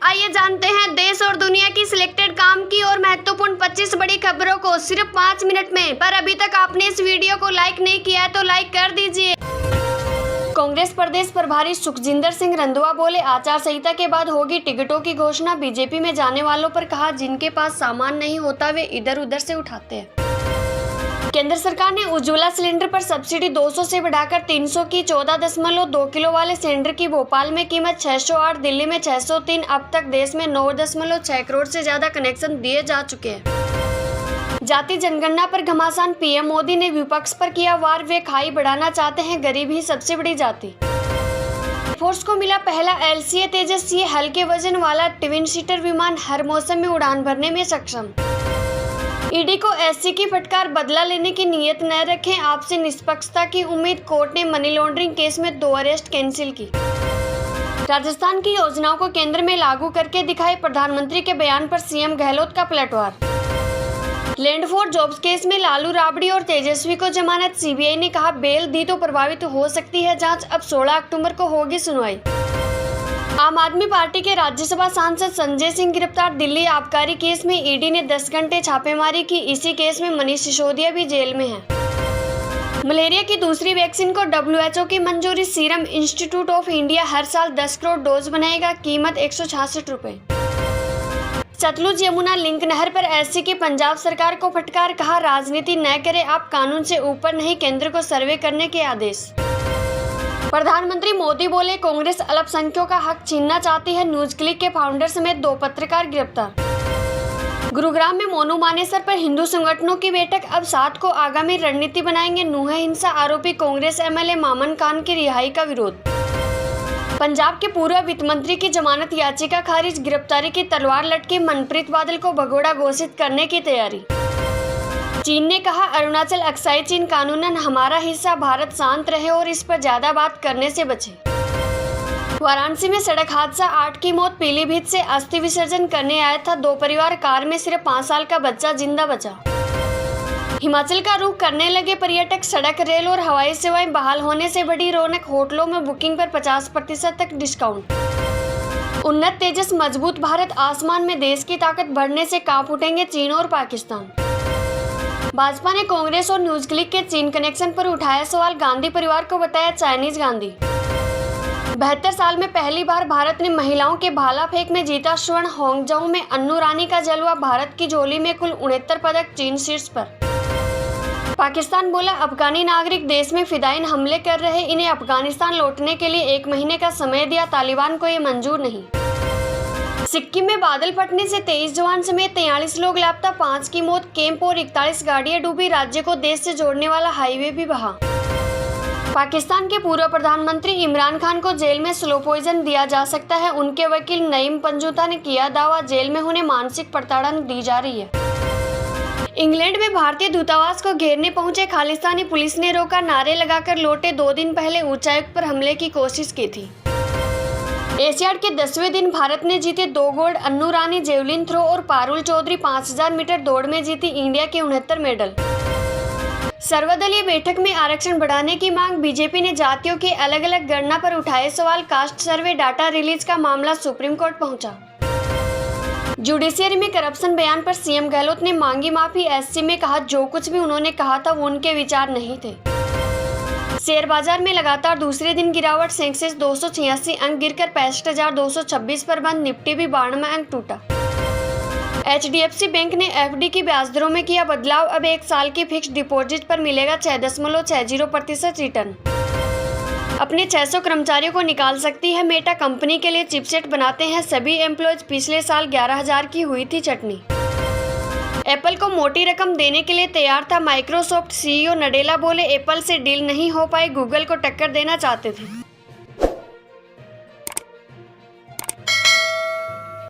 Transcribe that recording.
आइए जानते हैं देश और दुनिया की सिलेक्टेड काम की और महत्वपूर्ण 25 बड़ी खबरों को सिर्फ 5 मिनट में। पर अभी तक आपने इस वीडियो को लाइक नहीं किया है तो लाइक कर दीजिए। कांग्रेस प्रदेश प्रभारी सुखजिंदर सिंह रंधवा बोले, आचार संहिता के बाद होगी टिकटों की घोषणा। बीजेपी में जाने वालों पर कहा, जिनके पास सामान नहीं होता वे इधर उधर से उठाते हैं। केंद्र सरकार ने उज्ज्वला सिलेंडर पर सब्सिडी 200 से बढ़ाकर 300 की। 14.2 किलो वाले सिलेंडर की भोपाल में कीमत 608, दिल्ली में 603। अब तक देश में 9.6 करोड़ से ज्यादा कनेक्शन दिए जा चुके हैं। जाति जनगणना पर घमासान, पीएम मोदी ने विपक्ष पर किया वार। वे खाई बढ़ाना चाहते हैं, गरीब ही सबसे बड़ी जाति। फोर्स को मिला पहला LCA तेजस। ये हल्के वजन वाला ट्विन सीटर विमान हर मौसम में उड़ान भरने में सक्षम। ईडी को SC की फटकार, बदला लेने की नीयत न रखें, आपसे निष्पक्षता की उम्मीद। कोर्ट ने मनी लॉन्ड्रिंग केस में 2 अरेस्ट कैंसिल की। राजस्थान की योजनाओं को केंद्र में लागू करके दिखाए, प्रधानमंत्री के बयान पर सीएम गहलोत का पलटवार। लैंड फॉर जॉब्स केस में लालू राबड़ी और तेजस्वी को जमानत। CBI ने कहा, बेल दी तो प्रभावित हो सकती है जांच। अब 16 अक्टूबर को होगी सुनवाई। आम आदमी पार्टी के राज्यसभा सांसद संजय सिंह गिरफ्तार। दिल्ली आबकारी केस में ईडी ने 10 घंटे छापेमारी की। इसी केस में मनीष सिसोदिया भी जेल में है। मलेरिया की दूसरी वैक्सीन को WHO की मंजूरी। सीरम इंस्टीट्यूट ऑफ इंडिया हर साल 10 करोड़ डोज बनाएगा, कीमत 166 रुपए। सतलुज यमुना लिंक नहर पर SC की पंजाब सरकार को फटकार, कहा, राजनीति न करे आप, कानून से ऊपर नहीं, केंद्र को सर्वे करने के आदेश। प्रधानमंत्री मोदी बोले, कांग्रेस अल्पसंख्यकों का हक छीनना चाहती है। न्यूज क्लिक के फाउंडर समेत 2 पत्रकार गिरफ्तार। गुरुग्राम में मोनू मानेसर पर हिंदू संगठनों की बैठक। अब 7 को आगामी रणनीति बनाएंगे। नूंह हिंसा आरोपी कांग्रेस MLA मामन खान की रिहाई का विरोध। पंजाब के पूर्व वित्त मंत्री की जमानत याचिका खारिज। गिरफ्तारी की तलवार लटकी, मनप्रीत बादल को भगोड़ा घोषित करने की तैयारी। चीन ने कहा, अरुणाचल अक्साई चीन कानूनन हमारा हिस्सा, भारत शांत रहे और इस पर ज्यादा बात करने से बचे। वाराणसी में सड़क हादसा, 8 की मौत। पीलीभीत से अस्थि विसर्जन करने आया था 2 परिवार, कार में सिर्फ 5 साल का बच्चा जिंदा बचा। हिमाचल का रुख करने लगे पर्यटक। सड़क, रेल और हवाई सेवाएं बहाल होने से बढ़ी रौनक। होटलों में बुकिंग पर 50% तक डिस्काउंट। उन्नत तेजस, मजबूत भारत। आसमान में देश की ताकत बढ़ने से कांप उठेंगे चीन और पाकिस्तान। भाजपा ने कांग्रेस और न्यूज क्लिक के चीन कनेक्शन पर उठाया सवाल। गांधी परिवार को बताया चाइनीज गांधी। 72 साल में पहली बार भारत ने महिलाओं के भाला फेंक में जीता स्वर्ण। हांगझोउ में अन्नू रानी का जलवा। भारत की झोली में कुल 69 पदक, चीन शीर्ष पर। पाकिस्तान बोला, अफगानी नागरिक देश में फिदायीन हमले कर रहे, इन्हें अफगानिस्तान लौटने के लिए 1 महीने का समय दिया। तालिबान को ये मंजूर नहीं। सिक्किम में बादल फटने से 23 जवान समेत 43 लोग लापता, 5 की मौत। कैंप और 41 गाड़ियां डूबी। राज्य को देश से जोड़ने वाला हाईवे भी बहा। पाकिस्तान के पूर्व प्रधानमंत्री इमरान खान को जेल में स्लो पॉइजन दिया जा सकता है। उनके वकील नईम पंजुता ने किया दावा, जेल में उन्हें मानसिक प्रताड़ना दी जा रही है। इंग्लैंड में भारतीय दूतावास को घेरने पहुंचे खालिस्तानी, पुलिस ने रोका, नारे लगाकर लौटे। 2 दिन पहले उच्चायुक्त पर हमले की कोशिश की थी। एशियाड के 10वें दिन भारत ने जीते 2 गोल्ड। अन्नू रानी जेवलिन थ्रो और पारुल चौधरी 5000 मीटर दौड़ में जीती इंडिया के 69 मेडल। सर्वदलीय बैठक में आरक्षण बढ़ाने की मांग। बीजेपी ने जातियों की अलग अलग गणना पर उठाए सवाल। कास्ट सर्वे डाटा रिलीज का मामला सुप्रीम कोर्ट पहुंचा। जुडिशियरी में करप्शन बयान पर सीएम गहलोत ने मांगी माफी। SC में कहा, जो कुछ भी उन्होंने कहा था वो उनके विचार नहीं थे। शेयर बाजार में लगातार दूसरे दिन गिरावट। सेंसेक्स 286 अंक गिरकर 65,226 पर बंद। निफ्टी भी 92 अंक टूटा। HDFC बैंक ने FD की ब्याज दरों में किया बदलाव। अब 1 साल की फिक्स्ड डिपॉजिट पर मिलेगा 6.60% रिटर्न। अपने 600 कर्मचारियों को निकाल सकती है मेटा। कंपनी के लिए चिपसेट बनाते हैं सभी एम्प्लॉयज। पिछले साल 11,000 की हुई थी चटनी। एप्पल को मोटी रकम देने के लिए तैयार था माइक्रोसॉफ्ट। CEO नडेला बोले, एप्पल से डील नहीं हो पाई, गूगल को टक्कर देना चाहते थे।